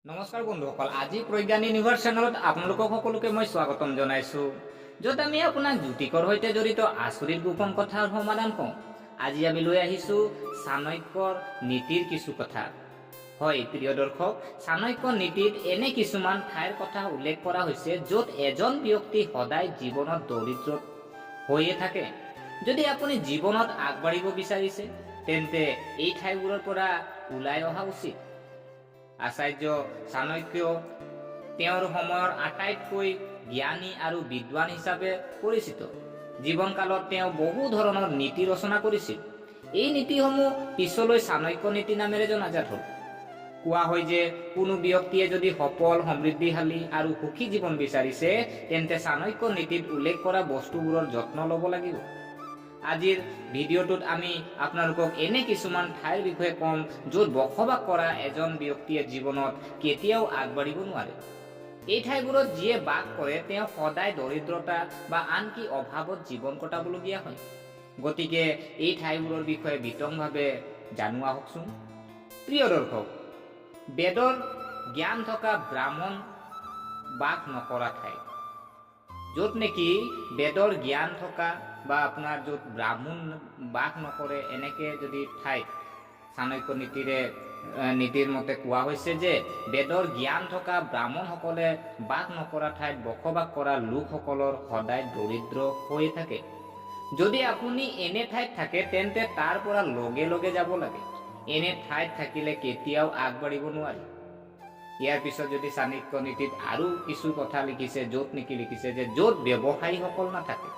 নমস্কাৰ বন্ধুসকল, আজি প্ৰজ্ঞান ইউনিভাৰ্ছ চেনেলত আপোনালোকক সকলোকে মই স্বাগতম জনাইছো, য'ত আমি আপোনাক জ্যোতিষৰ সৈতে জড়িত আচৰিত গোপন কথাৰ সমাধান কওঁ। আজি আমি লৈ আহিছো চাণক্যৰ নীতিৰ কিছু কথা। হয় প্ৰিয় দৰ্শক, চাণক্য নীতিত এনে কিছুমান ঠাইৰ কথা উল্লেখ কৰা হৈছে য'ত এজন ব্যক্তি সদায় জীৱনত দৰিদ্ৰ হৈয়ে থাকে। যদি আপুনি জীৱনত আগবাঢ়িব বিচাৰিছে তেন্তে এই ঠাইবোৰৰ পৰা ওলাই অহা উচিত। আচাৰ্য চাণক্য তেওঁৰ সময়ৰ আটাইতকৈ জ্ঞানী আৰু বিদ্বান হিচাপে পৰিচিত। জীৱনকালত তেওঁ বহু ধৰণৰ নীতি ৰচনা কৰিছিল। এই নীতিসমূহ পিছলৈ চাণক্য নীতি নামেৰে জনাজাত হ'ল। কোৱা হয় যে কোনো ব্যক্তিয়ে যদি সফল, সমৃদ্ধিশালী আৰু সুখী জীৱন বিচাৰিছে তেন্তে চাণক্য নীতিত উল্লেখ কৰা বস্তুবোৰৰ যত্ন ল'ব লাগিব। আজিৰ ভিডিঅ'টোত আমি আপোনালোকক এনে কিছুমান ঠাইৰ বিষয়ে ক'ম য'ত বসবাস কৰা এজন ব্যক্তিয়ে জীৱনত কেতিয়াও আগবাঢ়িব নোৱাৰে। এই ঠাইবোৰত যিয়ে বাস কৰে তেওঁ সদায় দৰিদ্ৰতা বা আনকি অভাৱত জীৱন কটাবলগীয়া হয়। গতিকে এই ঠাইবোৰৰ বিষয়ে বিতংভাৱে জানো আহকচোন। প্ৰিয় দৰ্শক, বেদৰ জ্ঞান থকা ব্ৰাহ্মণ বাস নকৰা ঠাই, য'ত নেকি বেদৰ জ্ঞান থকা বা আপোনাৰ য'ত ব্ৰাহ্মণ বাস নকৰে, এনেকে যদি ঠাইত চাণক্য নীতিৰ মতে কোৱা হৈছে যে বেদৰ জ্ঞান থকা ব্ৰাহ্মণসকলে বাস নকৰা ঠাইত বসবাস কৰা লোকসকলৰ সদায় দৰিদ্ৰ হৈ থাকে। যদি আপুনি এনে ঠাইত থাকে তেন্তে তাৰ পৰা লগে লগে যাব লাগে। এনে ঠাইত থাকিলে কেতিয়াও আগবাঢ়িব নোৱাৰি। ইয়াৰ পিছত যদি চাণক্য নীতিত আৰু কিছু কথা লিখিছে, য'ত নেকি লিখিছে যে য'ত ব্যৱসায়ীসকল নাথাকে।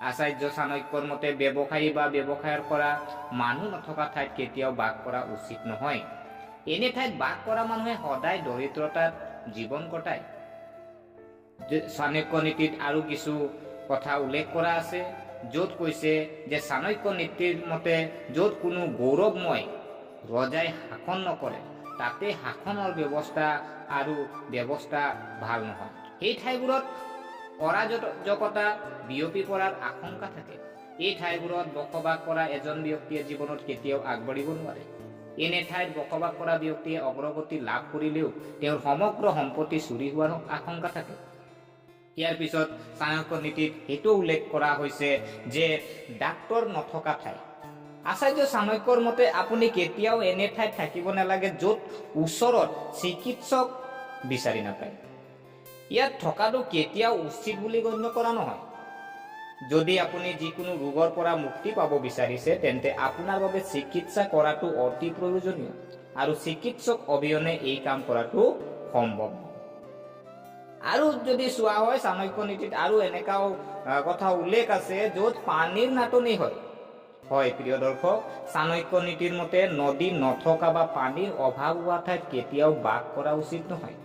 আচাৰ্য চাণক্যৰ মতে ব্যৱসায়ী বা ব্যৱসায়ৰ কৰা মানুহ নথকা ঠাইত কেতিয়াও বাস কৰা উচিত নহয়। এনে ঠাইত বাস কৰা মানুহে সদায় দৰিদ্ৰতাত জীৱন কটায়। চাণক্য নীতিত আৰু কিছু কথা উল্লেখ কৰা আছে, য'ত কৈছে যে চাণক্য নীতিৰ মতে য'ত কোনো গৌৰৱময় ৰজাই শাসন নকৰে তাতে শাসনৰ ব্যৱস্থা ভাল নহয়। সেই ঠাইবোৰত অৰাজকতা বিয়পি পৰাৰ আশংকা থাকে। এই ঠাইবোৰত বসবাস কৰা এজন ব্যক্তিয়ে জীৱনত কেতিয়াও আগবাঢ়িব নোৱাৰে। এনে ঠাইত বসবাস কৰা ব্যক্তিয়ে অগ্ৰগতি লাভ কৰিলেও তেওঁৰ সমগ্ৰ সম্পত্তি চুৰি হোৱাৰ আশংকা থাকে। ইয়াৰ পিছত চাণক্য নীতিত সেইটো উল্লেখ কৰা হৈছে যে ডাক্তৰ নথকা ঠাই। আচাৰ্য চাণক্যৰ মতে আপুনি কেতিয়াও এনে ঠাইত থাকিব নালাগে য'ত ওচৰত চিকিৎসক বিচাৰি নাপায়। ইয়াত থকাটো কেতিয়াও উচিত বুলি গণ্য কৰা নহয়। যদি আপুনি যিকোনো ৰোগৰ পৰা মুক্তি পাব বিচাৰিছে তেন্তে আপোনাৰ বাবে চিকিৎসা কৰাটো অতি প্ৰয়োজনীয়, আৰু চিকিৎসক অবিহনে এই কাম কৰাটো সম্ভৱ। আৰু যদি চোৱা হয় চাণক্য নীতিত আৰু এনেকাও কথা উল্লেখ আছে য'ত পানীৰ নাটনি হয়। হয় প্ৰিয় দৰ্শক, চাণক্য নীতিৰ মতে নদী নথকা বা পানীৰ অভাৱ হোৱা ঠাইত কেতিয়াও বাস কৰা উচিত নহয়।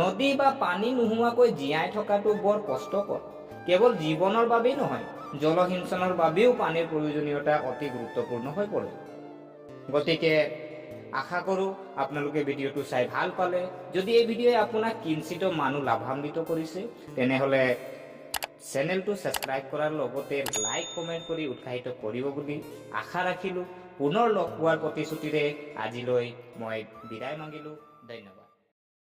নদী বা পানী নোহোৱাকৈ জীয়াই থকাটো বৰ কষ্টকৰ। কেৱল জীৱনৰ বাবেই নহয়, জলসিঞ্চনৰ বাবেও পানীৰ প্ৰয়োজনীয়তা অতি গুৰুত্বপূৰ্ণ হৈ পৰে। গতিকে আশা কৰোঁ আপোনালোকে ভিডিঅ'টো চাই ভাল পালে। যদি এই ভিডিঅ'ই আপোনাক কিঞ্চিতো মানুহ লাভান্বিত কৰিছে তেনেহ'লে চেনেলটো ছাবস্ক্ৰাইব কৰাৰ লগতে লাইক কমেণ্ট কৰি উৎসাহিত কৰিব বুলি আশা ৰাখিলোঁ। পুনৰ লগ পোৱাৰ প্ৰতিশ্ৰুতিৰে আজিলৈ মই বিদায় মাগিলোঁ। ধন্যবাদ।